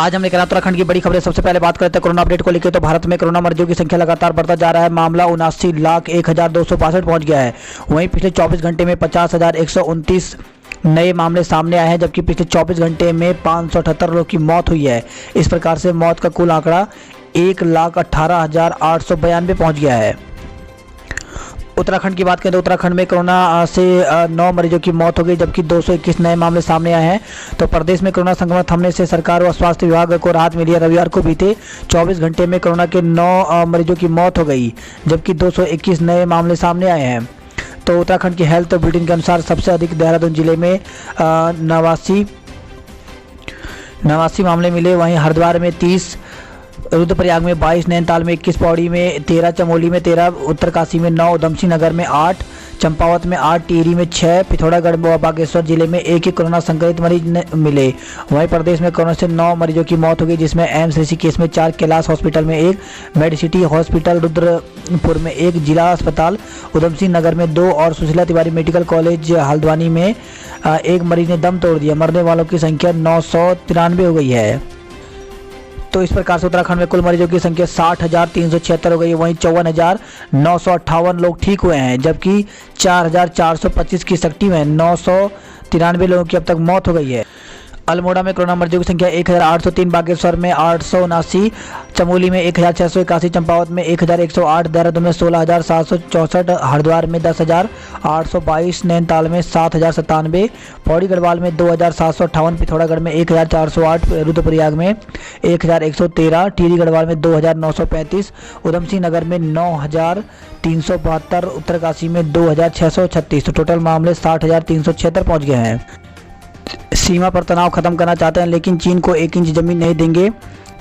आज हम लेकर आए उत्तराखंड की बड़ी खबरें। सबसे पहले बात करते हैं कोरोना अपडेट को लेकर। तो भारत में कोरोना मरीजों की संख्या लगातार बढ़ता जा रहा है। मामला 79,01,262 पहुंच गया है। वहीं पिछले 24 घंटे में 50,129 नए मामले सामने आए हैं, जबकि पिछले 24 घंटे में 578 लोगों की मौत हुई है। इस प्रकार से मौत का कुल आंकड़ा 1,18,892 पहुंच गया है। उत्तराखंड की बात करें तो उत्तराखंड में कोरोना से 9 मरीजों की मौत हो गई, जबकि 221 नए मामले सामने आए हैं। तो प्रदेश में कोरोना संक्रमण थमने से सरकार व स्वास्थ्य विभाग को राहत मिली है। रविवार को बीते 24 घंटे में कोरोना के 9 मरीजों की मौत हो गई, जबकि 221 नए मामले सामने आए हैं। तो उत्तराखंड की हेल्थ बुलेटिन के अनुसार सबसे अधिक देहरादून जिले में 89 मामले मिले। वहीं हरिद्वार में 30, रुद्रप्रयाग में 22, नैनीताल में 21, पौड़ी में 13, चमोली में 13, उत्तरकाशी में 9, उधमसिंह नगर में 8, चंपावत में 8, टिहरी में 6, पिथौरागढ़ व बागेश्वर जिले में एक कोरोना संक्रमित मरीज मिले। वहीं प्रदेश में कोरोना से 9 मरीजों की मौत हो गई, जिसमें एम्स ऋषिकेश में 4, कैलाश हॉस्पिटल में 1, मेडिसिटी हॉस्पिटल रुद्रपुर में 1, जिला अस्पताल उधमसिंह नगर में 2 और सुशीला तिवारी मेडिकल कॉलेज हल्द्वानी में 1 मरीज ने दम तोड़ दिया। मरने वालों की संख्या 993 हो गई है। तो इस प्रकार से उत्तराखंड में कुल मरीजों की संख्या 60,376 हो गई है। वहीं 54,958 लोग ठीक हुए हैं, जबकि 4,425 की एक्टिव हैं। 993 लोगों की अब तक मौत हो गई है। अल्मोड़ा में कोरोना मरीजों की संख्या 1,803, बागेश्वर में 879, चमोली में 1,681, चंपावत में 1,108, देहरादून में 16,764, हरिद्वार में 10,822, नैनीताल में 7,097, पौड़ी गढ़वाल में 2,758, पिथौरागढ़ में 1,408, रुद्रप्रयाग में 1,113, टिहरी गढ़वाल में 2,935, उधमसिंह नगर में 9,372, उत्तरकाशी में 2,636। तो टोटल मामले 60,376 पहुँच गए हैं। सीमा पर तनाव खत्म करना चाहते हैं, लेकिन चीन को 1 इंच जमीन नहीं देंगे।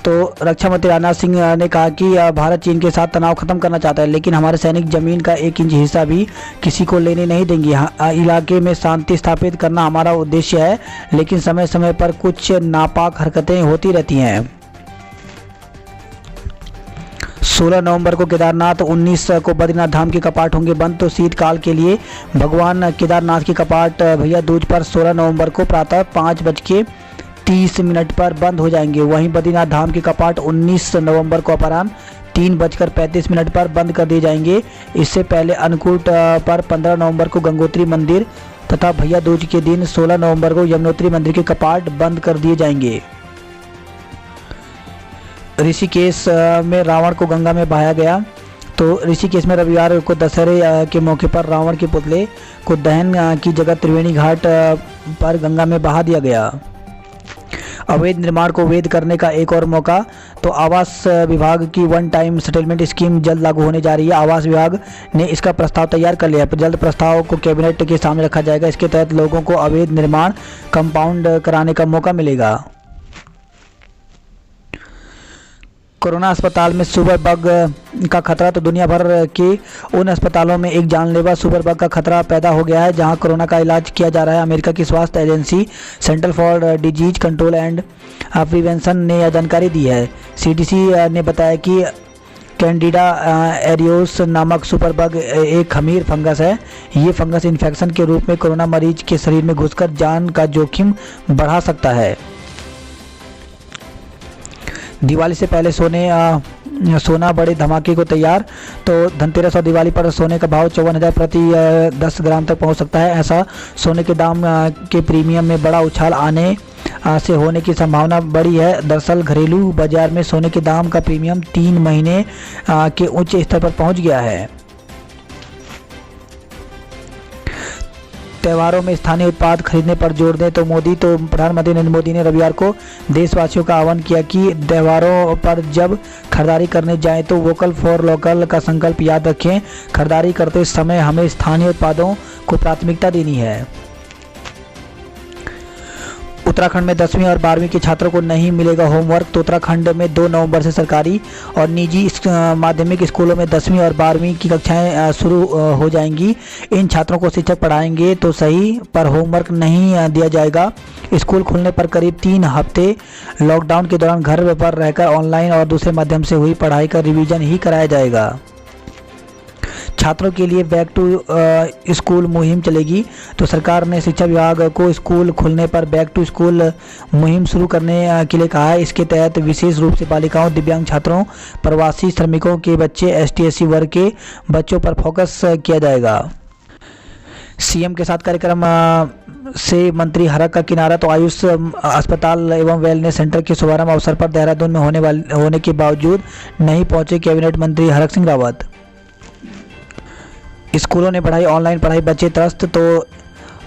तो रक्षा मंत्री राजनाथ सिंह ने कहा कि भारत चीन के साथ तनाव खत्म करना चाहता है, लेकिन हमारे सैनिक जमीन का 1 इंच हिस्सा भी किसी को लेने नहीं देंगे। इलाके में शांति स्थापित करना हमारा उद्देश्य है, लेकिन समय समय पर कुछ नापाक हरकतें होती रहती हैं। 16 नवंबर को केदारनाथ, 19 को बद्रीनाथ धाम के कपाट होंगे बंद। तो शीतकाल के लिए भगवान केदारनाथ के कपाट भैया दूज पर 16 नवंबर को प्रातः 5:30 पर बंद हो जाएंगे। वहीं बद्रीनाथ धाम के कपाट 19 नवंबर को अपराह्न 3:35 पर बंद कर दिए जाएंगे। इससे पहले अन्नकूट पर 15 नवंबर को गंगोत्री मंदिर तथा भैया दूज के दिन 16 नवंबर को यमुनोत्री मंदिर के कपाट बंद कर दिए जाएंगे। ऋषिकेश में रावण को गंगा में बहाया गया। तो ऋषिकेश में रविवार को दशहरे के मौके पर रावण के पुतले को दहन की जगह त्रिवेणी घाट पर गंगा में बहा दिया गया। अवैध निर्माण को वैध करने का एक और मौका। तो आवास विभाग की 1 टाइम सेटलमेंट स्कीम जल्द लागू होने जा रही है। आवास विभाग ने इसका प्रस्ताव तैयार कर लिया है। जल्द प्रस्ताव को कैबिनेट के सामने रखा जाएगा। इसके तहत लोगों को अवैध निर्माण कंपाउंड कराने का मौका मिलेगा। कोरोना अस्पताल में सुपर बग का खतरा। तो दुनिया भर के उन अस्पतालों में एक जानलेवा सुपर बग का खतरा पैदा हो गया है, जहां कोरोना का इलाज किया जा रहा है। अमेरिका की स्वास्थ्य agency centre for disease control and prevention ने यह जानकारी दी है। CDC ने बताया कि कैंडिडा एरियोस नामक सुपर बग एक खमीर फंगस है। ये फंगस इन्फेक्शन के रूप में कोरोना मरीज के शरीर में घुसकर जान का जोखिम बढ़ा सकता है। दिवाली से पहले सोना बड़े धमाके को तैयार। तो धनतेरस और दिवाली पर सोने का भाव 54,000 प्रति 10 ग्राम तक पहुंच सकता है। ऐसा सोने के दाम के प्रीमियम में बड़ा उछाल आने से होने की संभावना बड़ी है। दरअसल घरेलू बाजार में सोने के दाम का प्रीमियम 3 महीने के उच्च स्तर पर पहुंच गया है। त्योहारों में स्थानीय उत्पाद खरीदने पर जोर दें। तो प्रधानमंत्री नरेंद्र मोदी ने रविवार को देशवासियों का आह्वान किया कि त्योहारों पर जब खरीदारी करने जाएं तो वोकल फॉर लोकल का संकल्प याद रखें। खरीदारी करते समय हमें स्थानीय उत्पादों को प्राथमिकता देनी है। उत्तराखंड में 10वीं और 12वीं के छात्रों को नहीं मिलेगा होमवर्क। तो उत्तराखंड में 2 नवंबर से सरकारी और निजी माध्यमिक स्कूलों में 10वीं और 12वीं की कक्षाएं शुरू हो जाएंगी। इन छात्रों को शिक्षक पढ़ाएंगे तो सही, पर होमवर्क नहीं दिया जाएगा। स्कूल खुलने पर करीब 3 हफ्ते लॉकडाउन के दौरान घर पर रहकर ऑनलाइन और दूसरे माध्यम से हुई पढ़ाई का रिवीजन ही कराया जाएगा। छात्रों के लिए बैक टू स्कूल मुहिम चलेगी। तो सरकार ने शिक्षा विभाग को स्कूल खुलने पर बैक टू स्कूल मुहिम शुरू करने के लिए कहा है। इसके तहत विशेष रूप से बालिकाओं, दिव्यांग छात्रों, प्रवासी श्रमिकों के बच्चे, ST/SC वर्ग के बच्चों पर फोकस किया जाएगा। सीएम के साथ कार्यक्रम से मंत्री हरक का किनारा। तो आयुष अस्पताल एवं वेलनेस सेंटर के शुभारंभ अवसर पर देहरादून में होने के बावजूद नहीं पहुंचे कैबिनेट मंत्री हरक सिंह रावत। स्कूलों ने बढ़ाई ऑनलाइन पढ़ाई, बच्चे त्रस्त। तो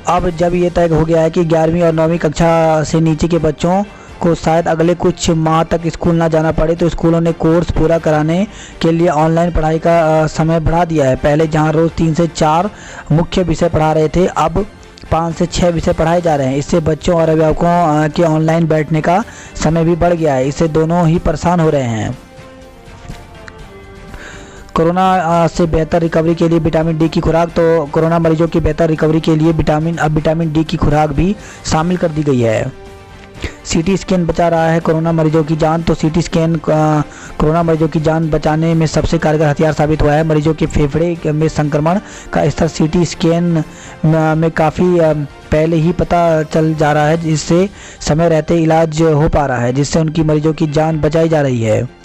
अब जब ये तय हो गया है कि 11वीं और 9वीं कक्षा से नीचे के बच्चों को शायद अगले कुछ माह तक स्कूल ना जाना पड़े, तो स्कूलों ने कोर्स पूरा कराने के लिए ऑनलाइन पढ़ाई का समय बढ़ा दिया है। पहले जहां रोज़ 3 से 4 मुख्य विषय पढ़ा रहे थे, अब 5 से 6 विषय पढ़ाए जा रहे हैं। इससे बच्चों और अभिभावकों के ऑनलाइन बैठने का समय भी बढ़ गया है। इससे दोनों ही परेशान हो रहे हैं। कोरोना से बेहतर रिकवरी के लिए विटामिन डी की खुराक। तो कोरोना मरीजों की बेहतर रिकवरी के लिए विटामिन डी की खुराक भी शामिल कर दी गई है। CT स्कैन बचा रहा है कोरोना मरीजों की जान। तो CT स्कैन कोरोना मरीजों की जान बचाने में सबसे कारगर हथियार साबित हुआ है। मरीजों के फेफड़े में संक्रमण का स्तर CT स्कैन में काफ़ी पहले ही पता चल जा रहा है, जिससे समय रहते इलाज हो पा रहा है, जिससे उनकी मरीजों की जान बचाई जा रही है।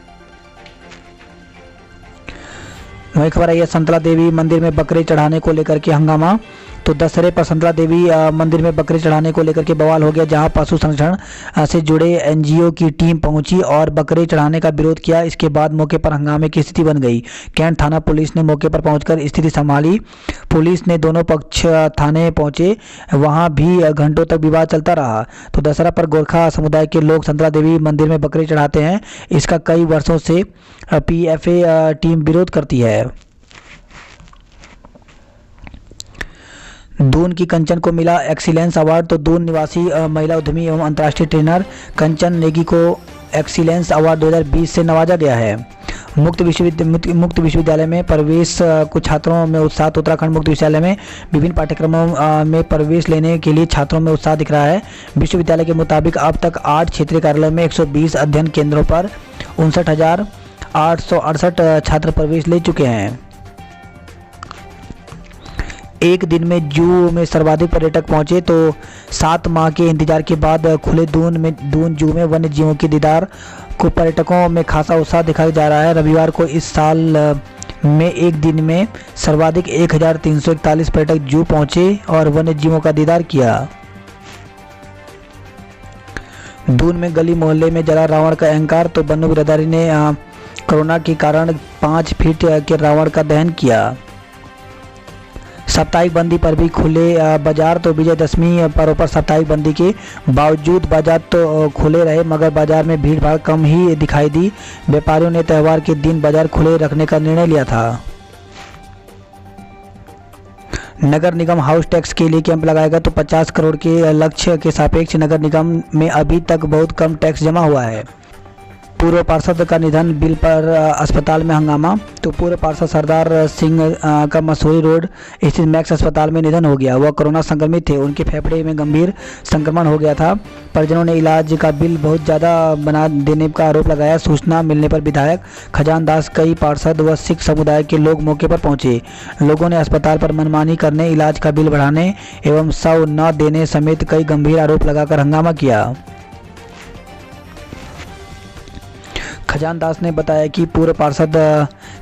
वही खबर आई है संतला देवी मंदिर में बकरे चढ़ाने को लेकर के हंगामा। तो दशहरे पर संतला देवी मंदिर में बकरे चढ़ाने को लेकर के बवाल हो गया, जहां पशु संरक्षण से जुड़े NGO की टीम पहुंची और बकरे चढ़ाने का विरोध किया। इसके बाद मौके पर हंगामे की स्थिति बन गई। कैंट थाना पुलिस ने मौके पर पहुंचकर स्थिति संभाली। पुलिस ने दोनों पक्ष थाने पहुंचे, वहां भी घंटों तक विवाद चलता रहा। तो दशहरा पर गोरखा समुदाय के लोग संतला देवी मंदिर में बकरे चढ़ाते हैं। इसका कई वर्षों से PFA टीम विरोध करती है। दून की कंचन को मिला एक्सीलेंस अवार्ड। तो दून निवासी महिला उद्यमी एवं अंतर्राष्ट्रीय ट्रेनर कंचन नेगी को एक्सीलेंस अवार्ड 2020 से नवाजा गया है। मुक्त विश्वविद्यालय में प्रवेश कुछ छात्रों में उत्साह। उत्तराखंड मुक्त विश्वविद्यालय में विभिन्न पाठ्यक्रमों में प्रवेश लेने के लिए छात्रों में उत्साह दिख रहा है। विश्वविद्यालय के मुताबिक अब तक 8 क्षेत्रीय कार्यालयों में 120 अध्ययन केंद्रों पर 59,868 छात्र प्रवेश ले चुके हैं। एक दिन में जू में सर्वाधिक पर्यटक पहुंचे। तो 7 माह के इंतजार के बाद खुले दून जू में वन्य जीवों के दीदार को पर्यटकों में खासा उत्साह दिखाया जा रहा है। रविवार को इस साल में एक दिन में सर्वाधिक 1341 पर्यटक जू पहुंचे और वन्य जीवों का दीदार किया। दून में गली मोहल्ले में जला रावण का अहंकार। तो बन्नू बिरादरी ने कोरोना के कारण 5 फीट के रावण का दहन किया। साप्ताहिक बंदी पर भी खुले बाजार। तो विजयदशमी पर्व पर साप्ताहिक बंदी के बावजूद बाजार तो खुले रहे, मगर बाजार में भीड़ भाड़ कम ही दिखाई दी। व्यापारियों ने त्यौहार के दिन बाजार खुले रखने का निर्णय लिया था। नगर निगम हाउस टैक्स के लिए कैंप लगाएगा। तो 50 करोड़ के लक्ष्य के सापेक्ष नगर निगम में अभी तक बहुत कम टैक्स जमा हुआ है। पूर्व पार्षद का निधन, बिल पर अस्पताल में हंगामा। तो पूर्व पार्षद सरदार सिंह का मसूरी रोड स्थित मैक्स अस्पताल में निधन हो गया। वह कोरोना संक्रमित थे, उनके फेफड़े में गंभीर संक्रमण हो गया था। परिजनों ने इलाज का बिल बहुत ज़्यादा बना देने का आरोप लगाया। सूचना मिलने पर विधायक खजान दास, कई पार्षद व सिख समुदाय के लोग मौके पर पहुंचे। लोगों ने अस्पताल पर मनमानी करने, इलाज का बिल बढ़ाने एवं शव न देने समेत कई गंभीर आरोप लगाकर हंगामा किया। खजान दास ने बताया कि पूर्व पार्षद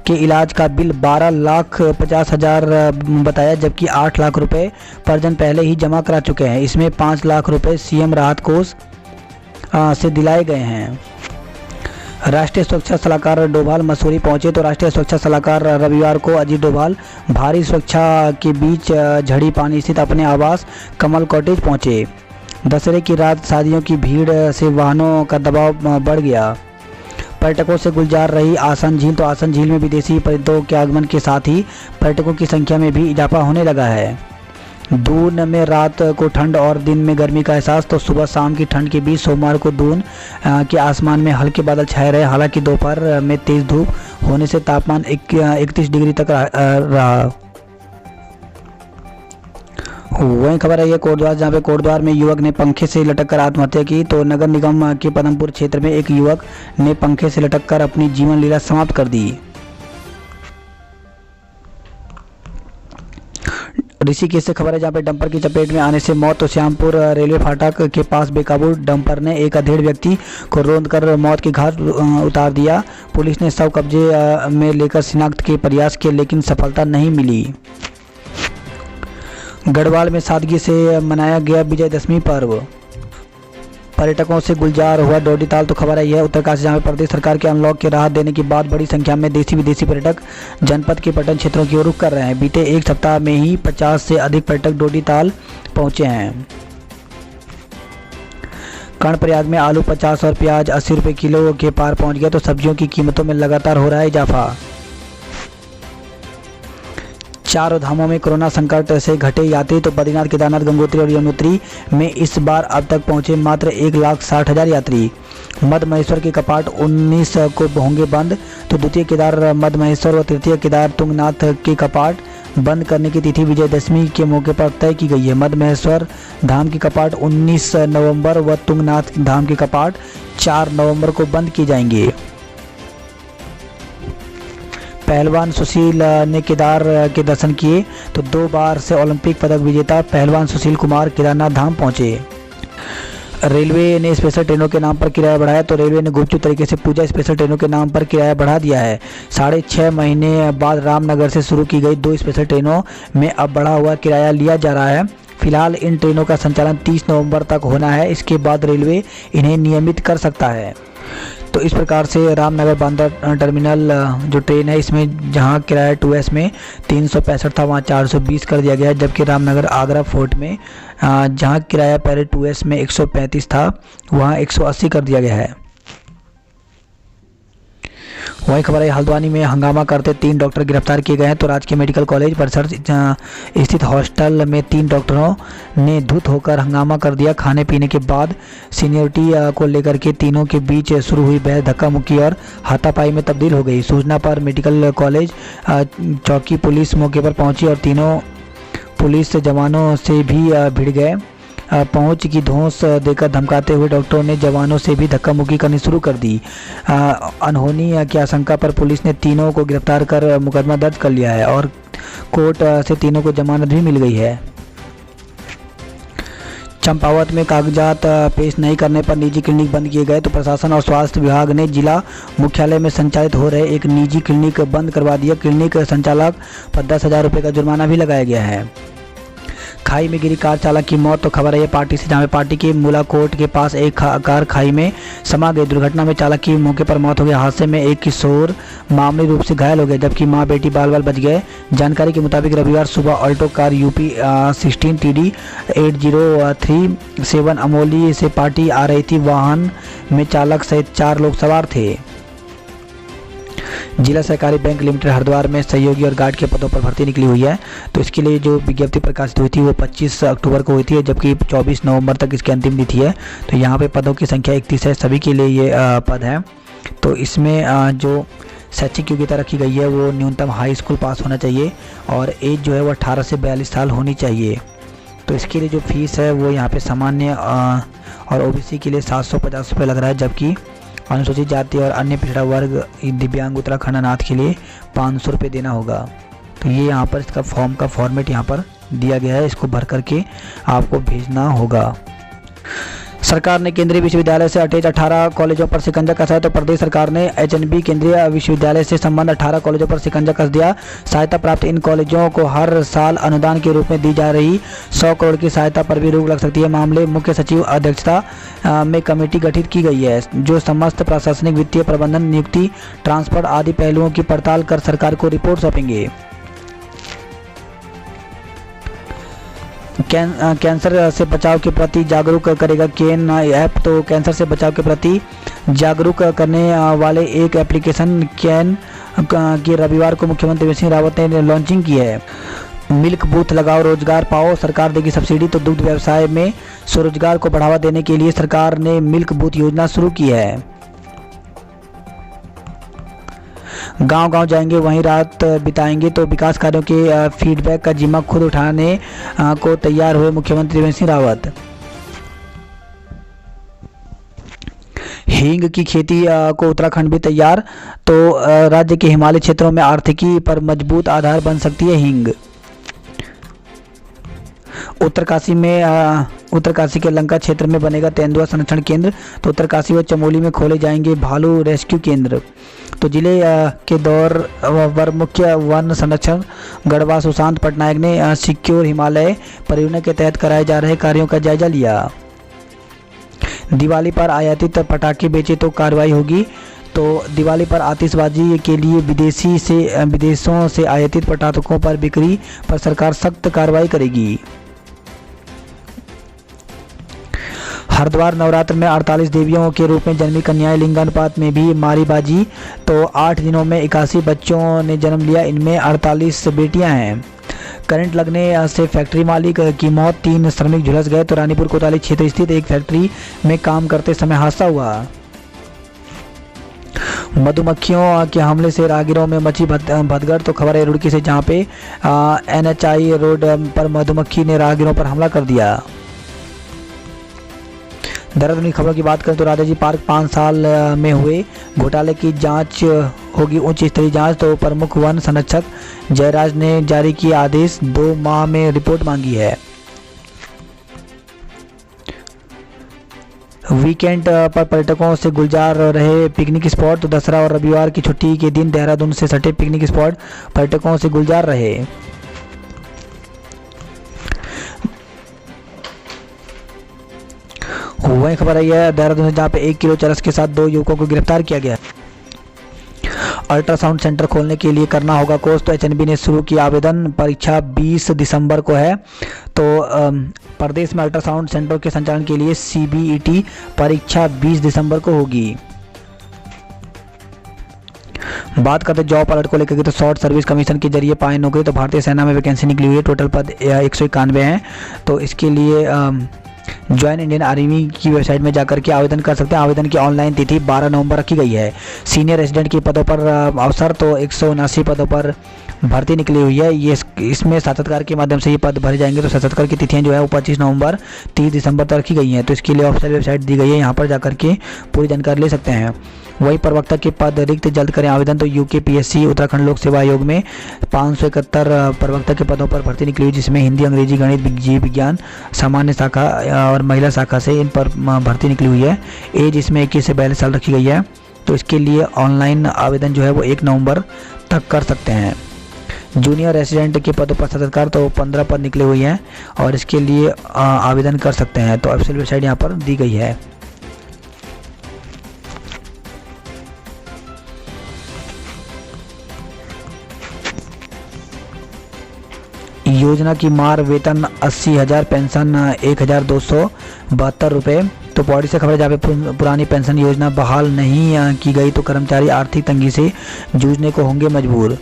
के इलाज का बिल 12,50,000 बताया, जबकि 8 लाख रुपए परिजन पहले ही जमा करा चुके हैं। इसमें 5 लाख रुपए CM राहत कोष से दिलाए गए हैं। राष्ट्रीय सुरक्षा सलाहकार डोभाल मसूरी पहुंचे। तो राष्ट्रीय सुरक्षा सलाहकार रविवार को अजीत डोभाल भारी सुरक्षा के बीच झड़ी पानी स्थित अपने आवास कमल कॉटेज पहुंचे। दशहरे की रात शादियों की भीड़ से वाहनों का दबाव बढ़ गया। पर्यटकों से गुलजार रही आसन झील। तो आसन झील में विदेशी पर्यटकों के आगमन के साथ ही पर्यटकों की संख्या में भी इजाफा होने लगा है। दून में रात को ठंड और दिन में गर्मी का एहसास। तो सुबह शाम की ठंड के बीच सोमवार को दून के आसमान में हल्के बादल छाए रहे। हालांकि दोपहर में तेज धूप होने से तापमान 31 डिग्री तक रहा। वहीं खबर है ये कोटद्वार, जहाँ पे कोटद्वार में युवक ने पंखे से लटककर आत्महत्या की। तो नगर निगम के पदमपुर क्षेत्र में एक युवक ने पंखे से लटककर अपनी जीवन लीला समाप्त कर दी। ऋषिकेश से खबर है जहां पे डंपर की चपेट में आने से मौत। तो श्यामपुर रेलवे फाटक के पास बेकाबू डंपर ने एक अधेड़ व्यक्ति को रौंदकर मौत के घाट उतार दिया। पुलिस ने शव कब्जे में लेकर शिनाख्त के प्रयास किए लेकिन सफलता नहीं मिली। गढ़वाल में सादगी से मनाया गया विजयदशमी पर्व। पर्यटकों से गुलजार हुआ डोडीताल। तो खबर है यह उत्तरकाशी जहां प्रदेश सरकार के अनलॉक के राहत देने के बाद बड़ी संख्या में देशी विदेशी पर्यटक जनपद के पर्यटन क्षेत्रों की ओर रुख कर रहे हैं। बीते एक सप्ताह में ही 50 से अधिक पर्यटक डोडीताल पहुंचे हैं। कर्णप्रयाग में आलू 50 और प्याज 80 रुपये किलो के पार पहुंच गया। तो सब्जियों की कीमतों में लगातार हो रहा है इजाफा। चारों धामों में कोरोना संकट से घटे यात्री। तो बद्रीनाथ, केदारनाथ, गंगोत्री और यमुनोत्री में इस बार अब तक पहुंचे मात्र 1,60,000 यात्री। मद महेश्वर के कपाट 19 को होंगे बंद। तो द्वितीय केदार मद महेश्वर व तृतीय केदार तुंगनाथ के कपाट बंद करने की तिथि विजयदशमी के मौके पर तय की गई है। मद महेश्वर धाम के कपाट 19 नवंबर व तुंगनाथ धाम के कपाट 4 नवंबर को बंद किए जाएंगे। पहलवान सुशील ने केदार के दर्शन किए। तो 2 बार से ओलंपिक पदक विजेता पहलवान सुशील कुमार केदारनाथ धाम पहुंचे। रेलवे ने स्पेशल ट्रेनों के नाम पर किराया बढ़ाया। तो रेलवे ने गुपचुप तरीके से पूजा स्पेशल ट्रेनों के नाम पर किराया बढ़ा दिया है। 6.5 महीने बाद रामनगर से शुरू की गई 2 स्पेशल ट्रेनों में अब बढ़ा हुआ किराया लिया जा रहा है। फिलहाल इन ट्रेनों का संचालन 30 नवंबर तक होना है। इसके बाद रेलवे इन्हें नियमित कर सकता है। तो इस प्रकार से रामनगर बांद्रा टर्मिनल जो ट्रेन है इसमें जहां किराया 2S में 365 था वहां 420 कर दिया गया है। जबकि रामनगर आगरा फोर्ट में जहां किराया पहले 2S में 135 था वहां 180 कर दिया गया है। वही खबर है हल्द्वानी में हंगामा करते 3 डॉक्टर गिरफ्तार किए गए हैं। तो राजकीय मेडिकल कॉलेज परिसर स्थित हॉस्टल में 3 डॉक्टरों ने धुत होकर हंगामा कर दिया। खाने पीने के बाद सीनियरिटी को लेकर के तीनों के बीच शुरू हुई बहस धक्का मुक्की और हाथापाई में तब्दील हो गई। सूचना पर मेडिकल कॉलेज चौकी पुलिस मौके पर पहुंची और तीनों पुलिस जवानों से भी भिड़ गए। पहुंच की धौंस देकर धमकाते हुए डॉक्टरों ने जवानों से भी धक्का मुक्की करनी शुरू कर दी। अनहोनी की आशंका पर पुलिस ने तीनों को गिरफ्तार कर मुकदमा दर्ज कर लिया है और कोर्ट से तीनों को जमानत भी मिल गई है। चंपावत में कागजात पेश नहीं करने पर निजी क्लिनिक बंद किए गए। तो प्रशासन और स्वास्थ्य विभाग ने जिला मुख्यालय में संचालित हो रहे एक निजी क्लिनिक बंद करवा दिया। क्लिनिक संचालक पर 10,000 रुपये का जुर्माना भी लगाया गया है। खाई में गिरी कार चालक की मौत। तो खबर है ये पार्टी से जहां पार्टी के मुलाकोट के पास एक कार खाई में समा गई। दुर्घटना में चालक की मौके पर मौत हो गई। हादसे में एक किशोर मामूली रूप से घायल हो गए जबकि मां बेटी बाल बाल बच गए। जानकारी के मुताबिक रविवार सुबह Alto car UP 16 TD 8037 Amoli से पार्टी आ रही थी। वाहन में चालक सहित 4 लोग सवार थे। जिला सहकारी बैंक लिमिटेड हरिद्वार में सहयोगी और गार्ड के पदों पर भर्ती निकली हुई है। तो इसके लिए जो विज्ञप्ति प्रकाशित हुई थी वो 25 अक्टूबर को हुई थी जबकि 24 नवंबर तक इसकी अंतिम तिथि है। तो यहाँ पे पदों की संख्या 31 है। सभी के लिए ये पद है। तो इसमें जो शैक्षिक योग्यता रखी गई है वो न्यूनतम हाई स्कूल पास होना चाहिए और एज जो है वो 18 से 42 साल होनी चाहिए। तो इसके लिए जो फीस है वो यहाँ पे सामान्य और OBC के लिए 750 रुपये लग रहा है जबकि अनुसूचित जाति और अन्य पिछड़ा वर्ग दिव्यांग उत्तराखंड अनाथ के लिए 500 रुपये देना होगा। तो ये यहाँ पर इसका फॉर्म का फॉर्मेट यहाँ पर दिया गया है। इसको भर करके आपको भेजना होगा। सरकार ने केंद्रीय विश्वविद्यालय से अटैच 18 कॉलेजों पर शिकंजा कसा है। तो प्रदेश सरकार ने HNB केंद्रीय विश्वविद्यालय से संबंध 18 कॉलेजों पर शिकंजा कस दिया। सहायता प्राप्त इन कॉलेजों को हर साल अनुदान के रूप में दी जा रही 100 करोड़ की सहायता पर भी रोक लग सकती है। मामले मुख्य सचिव अध्यक्षता में कमेटी गठित की गई है जो समस्त प्रशासनिक, वित्तीय प्रबंधन, नियुक्ति, ट्रांसफर आदि पहलुओं की पड़ताल कर सरकार को रिपोर्ट सौंपेंगे। कैंसर से बचाव के प्रति जागरूक करेगा केन ऐप। तो कैंसर से बचाव के प्रति जागरूक करने वाले एक एप्लीकेशन कैन की रविवार को मुख्यमंत्री त्रिवेंद्र सिंह रावत ने लॉन्चिंग की है। मिल्क बूथ लगाओ, रोजगार पाओ, सरकार देगी सब्सिडी। तो दुग्ध व्यवसाय में स्वरोजगार को बढ़ावा देने के लिए सरकार ने मिल्क बूथ योजना शुरू की है। गांव-गांव जाएंगे वहीं रात बिताएंगे। तो विकास कार्यों के फीडबैक का जिम्मा खुद उठाने को तैयार हुए मुख्यमंत्री त्रिवेंद्र सिंह रावत। हींग की खेती को उत्तराखंड भी तैयार। तो राज्य के हिमालय क्षेत्रों में आर्थिकी पर मजबूत आधार बन सकती है हींग। उत्तरकाशी के लंका क्षेत्र में बनेगा तेंदुआ संरक्षण केंद्र। तो उत्तरकाशी व चमोली में खोले जाएंगे भालू रेस्क्यू केंद्र। तो जिले के दौर वर मुख्य वन संरक्षण गढ़वा सुशांत पटनायक ने सिक्योर हिमालय परियोजना के तहत कराए जा रहे कार्यों का जायजा लिया। दिवाली पर आयातित पटाखे बेचे तो कार्रवाई होगी। तो दिवाली पर आतिशबाजी के लिए विदेशों से आयातित पटाखों पर बिक्री पर सरकार सख्त कार्रवाई करेगी। हरिद्वार नवरात्र में 48 देवियों के रूप में जन्मी कन्याएं, लिंगानुपात में भी मारी बाजी। तो 8 दिनों में 81 बच्चों ने जन्म लिया, इनमें 48 बेटियां हैं। करंट लगने से फैक्ट्री मालिक की मौत, 3 श्रमिक झुलस गए। तो रानीपुर कोतवाली क्षेत्र स्थित एक फैक्ट्री में काम करते समय हादसा हुआ। मधुमक्खियों के हमले से राहगीरों में मची भगदड़। तो खबर है रुड़की से, जहां पे NHI रोड पर मधुमक्खी ने राहगीरों पर हमला कर दिया। देहरादून की खबरों की बात करें तो राजाजी पार्क 5 साल में हुए घोटाले की जांच होगी, उच्च स्तरीय जांच। तो प्रमुख वन संरक्षक जयराज ने जारी किया आदेश, 2 माह में रिपोर्ट मांगी है। वीकेंड पर पर्यटकों से गुलजार रहे पिकनिक स्पॉट। तो दसरा और रविवार की छुट्टी के दिन देहरादून से सटे पिकनिक स्पॉट पर्यटकों से गुलजार रहे। वही खबर आई है देहरादून से, जहाँ पे 1 किलो चरस के साथ 2 युवकों को गिरफ्तार किया गया। अल्ट्रासाउंड सेंटर खोलने के लिए करना होगा कोर्स। तो HNB ने शुरू किया आवेदन, परीक्षा 20 दिसंबर को है। तो प्रदेश में अल्ट्रासाउंड सेंटर के संचालन के लिए CBET परीक्षा 20 दिसंबर को होगी। बात करते जॉब अलर्ट को लेकर के, तो शॉर्ट सर्विस कमीशन के जरिए पाए नौकरी। तो भारतीय सेना में वैकेंसी निकली हुई है, टोटल पद 191 हैं। तो इसके लिए ज्वाइन इंडियन आर्मी की वेबसाइट में जाकर के आवेदन कर सकते हैं। आवेदन की ऑनलाइन तिथि 12 नवंबर रखी गई है। सीनियर रेजिडेंट के पदों पर अवसर, तो 179 पदों पर भर्ती निकली हुई है। ये इसमें साक्षात्कार के माध्यम से ये पद भरे जाएंगे। तो साक्षात्कार की तिथियां जो है वो 25 नवंबर 30 दिसंबर तक रखी गई हैं। तो इसके लिए ऑफिशियल वेबसाइट दी गई है, यहाँ पर जाकर के पूरी जानकारी ले सकते हैं। वही प्रवक्ता के पद रिक्त, जल्द करें आवेदन। तो UKPSC उत्तराखंड लोक सेवा आयोग में 571 प्रवक्ता के पदों पर भर्ती निकली हुई, जिसमें हिंदी, अंग्रेजी, गणित, जीव विज्ञान सामान्य शाखा और महिला शाखा से इन पर भर्ती निकली हुई है। एज इसमें 21 से 42 साल रखी गई है। तो इसके लिए ऑनलाइन आवेदन जो है वो 1 नवंबर तक कर सकते हैं। जूनियर रेसिडेंट के पदों पर साक्षात्कार, तो 15 पद निकले हुए हैं और इसके लिए आवेदन कर सकते हैं। तो ऑफिशियल वेबसाइट यहाँ पर दी गई है। योजना की मार, वेतन 80,000, पेंशन 1,272 रुपये। तो पौड़ी से खबर है, जहाँ पे पुरानी पेंशन योजना बहाल नहीं की गई तो कर्मचारी आर्थिक तंगी से जूझने को होंगे मजबूर।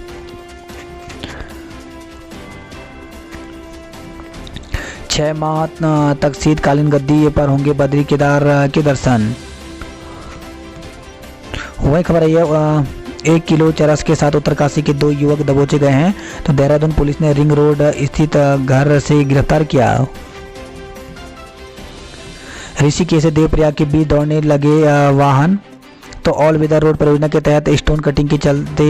छह माह तक शीतकालीन गद्दी पर होंगे बद्री केदार के दर्शन। वही खबर है 1 किलो चरस के साथ उत्तरकाशी के 2 युवक दबोचे गए हैं। तो देहरादून पुलिस ने रिंग रोड स्थित घर से गिरफ्तार किया। ऋषिकेश से देवप्रयाग के बीच दौड़ने लगे वाहन। तो ऑल वेदर रोड परियोजना के तहत स्टोन कटिंग के चलते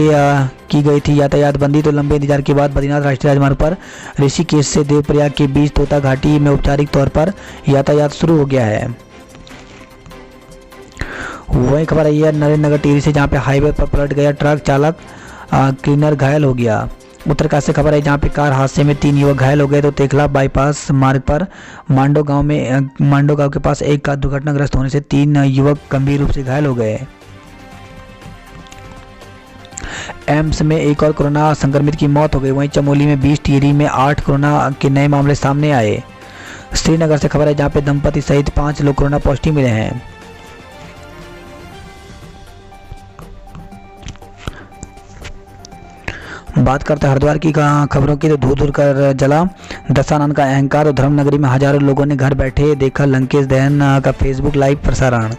की गई थी यातायात बंदी। तो लंबे इंतजार के बाद बद्रीनाथ राष्ट्रीय राजमार्ग पर ऋषिकेश से देवप्रयाग के बीच तोता घाटी में औपचारिक तौर पर यातायात शुरू हो गया है। वही खबर आई है नरेंद्र नगर टिहरी से, जहाँ पे हाईवे पर पलट गया ट्रक, चालक क्लीनर घायल हो गया। उत्तरकाशी से खबर है, जहाँ पे कार हादसे में 3 युवक घायल हो गए। तो तेखला बाईपास मार्ग पर मांडो गांव के पास एक कार दुर्घटनाग्रस्त होने से 3 युवक गंभीर रूप से घायल हो गए। एम्स में एक और कोरोना संक्रमित की मौत हो गई। वहीं चमोली में 20, टिहरी में 8 कोरोना के नए मामले सामने आए। श्रीनगर से खबर है, जहाँ पे दंपति सहित 5 लोग कोरोना पॉजिटिव मिले हैं। बात करते हैं हरिद्वार की खबरों की, तो धूल धूल कर जला दशानन का अहंकार। धर्म नगरी में हजारों लोगों ने घर बैठे देखा लंकेश दहन का फेसबुक लाइव प्रसारण।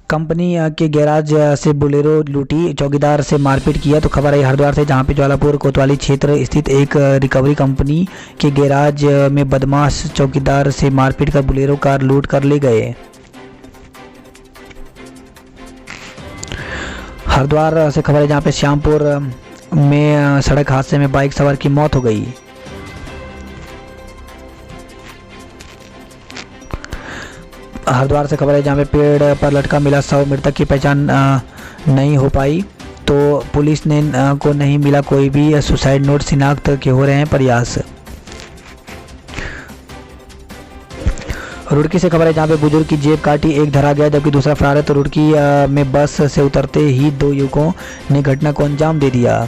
कंपनी के गैराज से बोलेरो लूटी, चौकीदार से मारपीट किया। तो खबर है हरिद्वार से, जहां पे ज्वालापुर कोतवाली क्षेत्र स्थित एक रिकवरी कंपनी के गैराज में बदमाश चौकीदार से मारपीट कर बोलेरो कार लूट कर ले गए। हरिद्वार से खबर है, जहाँ पे श्यामपुर में सड़क हादसे में बाइक सवार की मौत हो गई। हरिद्वार से खबर है जहाँ पे पेड़ पर लटका मिला शव, मृतक की पहचान नहीं हो पाई, तो पुलिस ने को नहीं मिला कोई भी सुसाइड नोट, शिनाख्त के हो रहे हैं प्रयास। रुड़की से खबर है जहाँ पे बुजुर्ग की जेब काटी, एक धरा गया जबकि दूसरा फरार है। तो रुड़की में बस से उतरते ही 2 युवकों ने घटना को अंजाम दे दिया।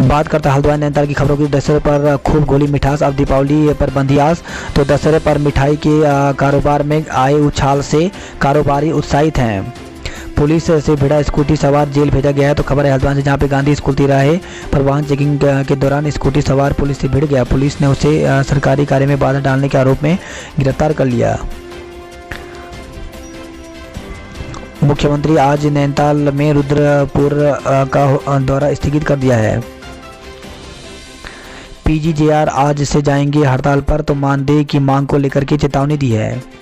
बात करता हल्द्वानी नैनीताल की खबरों की। दशहरे पर खूब गोली मिठास, अब दीपावली पर बंधी आस। तो दशहरे पर मिठाई के कारोबार में आए उछाल से कारोबारी उत्साहित हैं। पुलिस से भिड़ा स्कूटी सवार जेल भेजा गया है। तो खबर है हल्द्वानी से जहाँ पे गांधी स्कूल तिराहे पर वाहन चेकिंग के दौरान स्कूटी सवार पुलिस से भिड़ गया। पुलिस ने उसे सरकारी कार्य में बाधा डालने के आरोप में गिरफ्तार कर लिया। मुख्यमंत्री आज नैनीताल में रुद्रपुर का दौरा स्थगित कर दिया है। पीजीजेआर आज से जाएंगे हड़ताल पर, तो मानदेय की मांग को लेकर के चेतावनी दी है।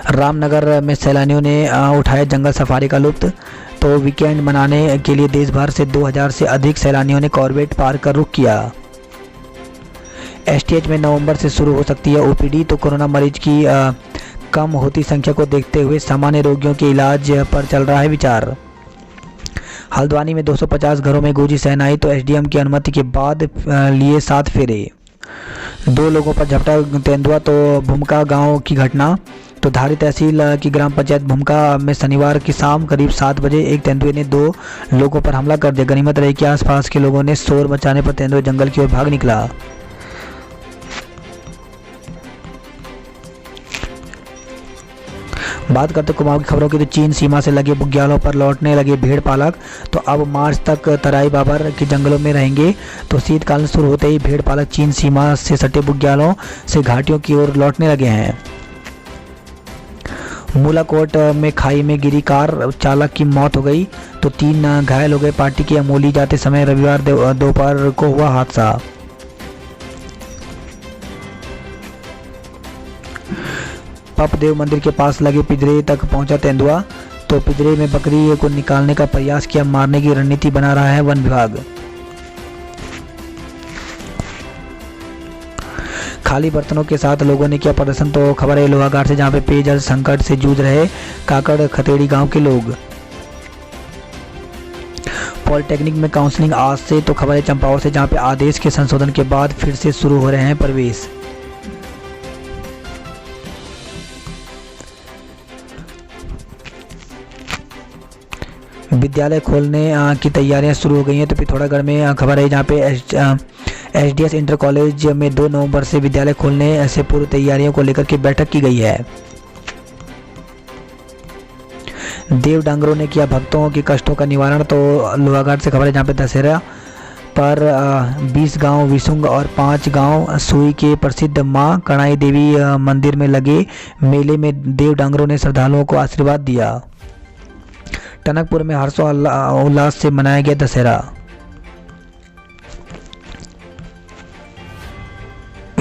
रामनगर में सैलानियों ने उठाया जंगल सफारी का लुत्फ। तो वीकेंड मनाने के लिए देश भर से 2000 से अधिक सैलानियों ने कॉर्बेट पार्क का रुख किया। एसटीएच में नवंबर से शुरू हो सकती है ओपीडी। तो कोरोना मरीज की कम होती संख्या को देखते हुए सामान्य रोगियों के इलाज पर चल रहा है विचार। हल्द्वानी में 250 घरों में गूंजी शहनाई। तो एसडीएम की अनुमति के बाद लिए 7 फेरे। 2 लोगों पर झपटा तेंदुआ। तो भूमका गांव की घटना। तो धारी तहसील की ग्राम पंचायत भूमका में शनिवार की शाम करीब 7 बजे एक तेंदुए ने 2 लोगों पर हमला कर दिया। गनीमत रही कि आसपास के लोगों ने शोर मचाने पर तेंदुआ जंगल की ओर भाग निकला। बात करते कुमाऊं की खबरों की। तो चीन सीमा से लगे बुग्यालों पर लौटने लगे भेड़ पालक। तो अब मार्च तक तराई बाबर के जंगलों में रहेंगे। तो शीतकाल शुरू होते ही भेड़ पालक चीन सीमा से सटे बुग्यालों से घाटियों की ओर लौटने लगे हैं। मूलाकोट में खाई में गिरी कार, चालक की मौत हो गई। तो 3 घायल हो गए। पार्टी की अमोली जाते समय रविवार दोपहर को हुआ हादसा। पपदेव मंदिर के पास लगे पिंजरे तक पहुंचा तेंदुआ। तो पिंजरे में बकरी को निकालने का प्रयास किया, मारने की रणनीति बना रहा है वन विभाग। खाली बर्तनों के साथ लोगों ने किया प्रदर्शन। तो खबर है लोहाघाट से जहां पे पेयजल संकट से जूझ रहे काकड़ खतेड़ी गांव के लोग। पॉलिटेक्निक में काउंसलिंग आज से। तो खबर है चंपावत से जहां पे आदेश के संशोधन के बाद फिर से शुरू हो रहे हैं प्रवेश। विद्यालय खोलने की तैयारियां शुरू हो गई हैं। तो पिथौरागढ़ में खबर है जहां पे एचडीएस इंटर कॉलेज में 2 नवंबर से विद्यालय खोलने से पूर्व तैयारियों को लेकर के बैठक की गई है। देव डांगरों ने किया भक्तों के कष्टों का निवारण। तो लोहाघाट से खबर है जहाँ पे दशहरा पर 20 गांव विशुंग और 5 गांव सुई के प्रसिद्ध मां कणाई देवी मंदिर में लगे मेले में देव डांगरों ने श्रद्धालुओं को आशीर्वाद दिया। टनकपुर में हर्षोल्लास से मनाया गया दशहरा।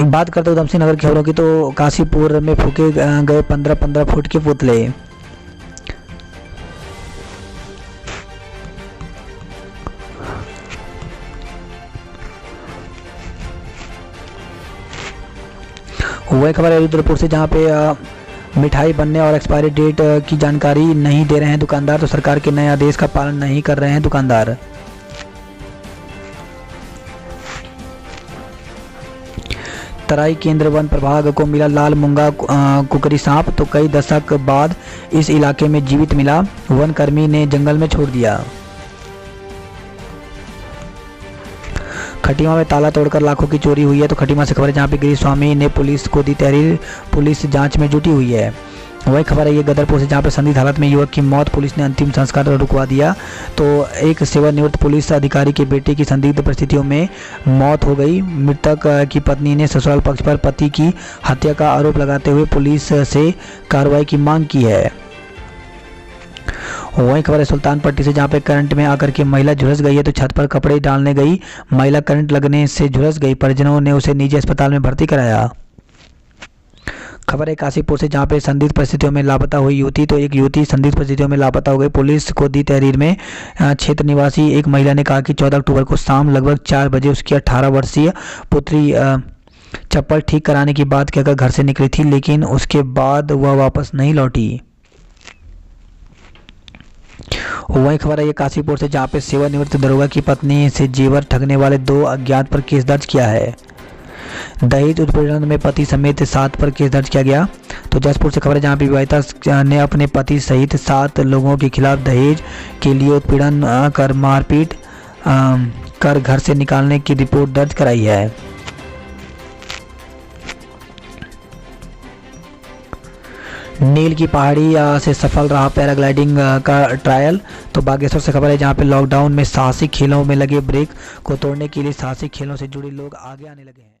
बात करते उधम सिंह नगर की खबरों की। तो काशीपुर में फूके गए 15-15 फुट के पुतले। वही खबर है रुद्रपुर से जहां पे मिठाई बनने और एक्सपायरी डेट की जानकारी नहीं दे रहे हैं दुकानदार। तो सरकार के नए आदेश का पालन नहीं कर रहे हैं दुकानदार। तराई केंद्र वन प्रभाग को मिला लाल मूंगा कुकरी सांप। तो कई दशक बाद इस इलाके में जीवित मिला, वन कर्मी ने जंगल में छोड़ दिया। खटीमा में ताला तोड़कर लाखों की चोरी हुई है। तो खटीमा से खबर है जहाँ पे गिरीश स्वामी ने पुलिस को दी तहरीर, पुलिस जांच में जुटी हुई है। वही खबर है ये गदरपुर से जहाँ पे संदिग्ध हालत में युवक की मौत, पुलिस ने अंतिम संस्कार रुकवा दिया। तो एक सेवानिवृत्त पुलिस अधिकारी के बेटे की संदिग्ध परिस्थितियों में मौत हो गई। मृतक की पत्नी ने ससुराल पक्ष पर पति की हत्या का आरोप लगाते हुए पुलिस से कार्रवाई की मांग की है। वहीं खबर है सुल्तान पट्टी से जहाँ पे करंट में आकर के महिला झुलस गई है। तो छत पर कपड़े डालने गई महिला करंट लगने से झुलस गई, परिजनों ने उसे निजी अस्पताल में भर्ती कराया। खबर है काशीपुर से, जहां पे संदिग्ध परिस्थितियों में लापता हुई युवती, तो एक युवती संदिग्ध परिस्थितियों में लापता हो गई। पुलिस को दी तहरीर में क्षेत्र निवासी एक महिला ने कहा कि 14 अक्टूबर को शाम लगभग 4 बजे उसकी 18 वर्षीय पुत्री चप्पल ठीक कराने की बात कहकर घर से निकली थी, लेकिन उसके बाद वह वापस नहीं लौटी। वही खबर है ये काशीपुर से, जहां पे सेवानिवृत्त दरोगा की पत्नी से जेवर ठगने वाले 2 अज्ञात पर केस दर्ज किया है। दहेज उत्पीड़न में पति समेत 7 पर केस दर्ज किया गया। तो जसपुर से खबर है, जहां पे विवाहिता ने अपने पति सहित 7 लोगों के खिलाफ दहेज के लिए उत्पीड़न कर मारपीट कर घर से निकालने की रिपोर्ट दर्ज कराई है। नील की पहाड़ी से सफल रहा पैराग्लाइडिंग का ट्रायल। तो बागेश्वर से खबर है, जहां पे लॉकडाउन में साहसिक खेलों में लगे ब्रेक को तोड़ने के लिए साहसिक खेलों से जुड़े लोग आगे आने लगे हैं।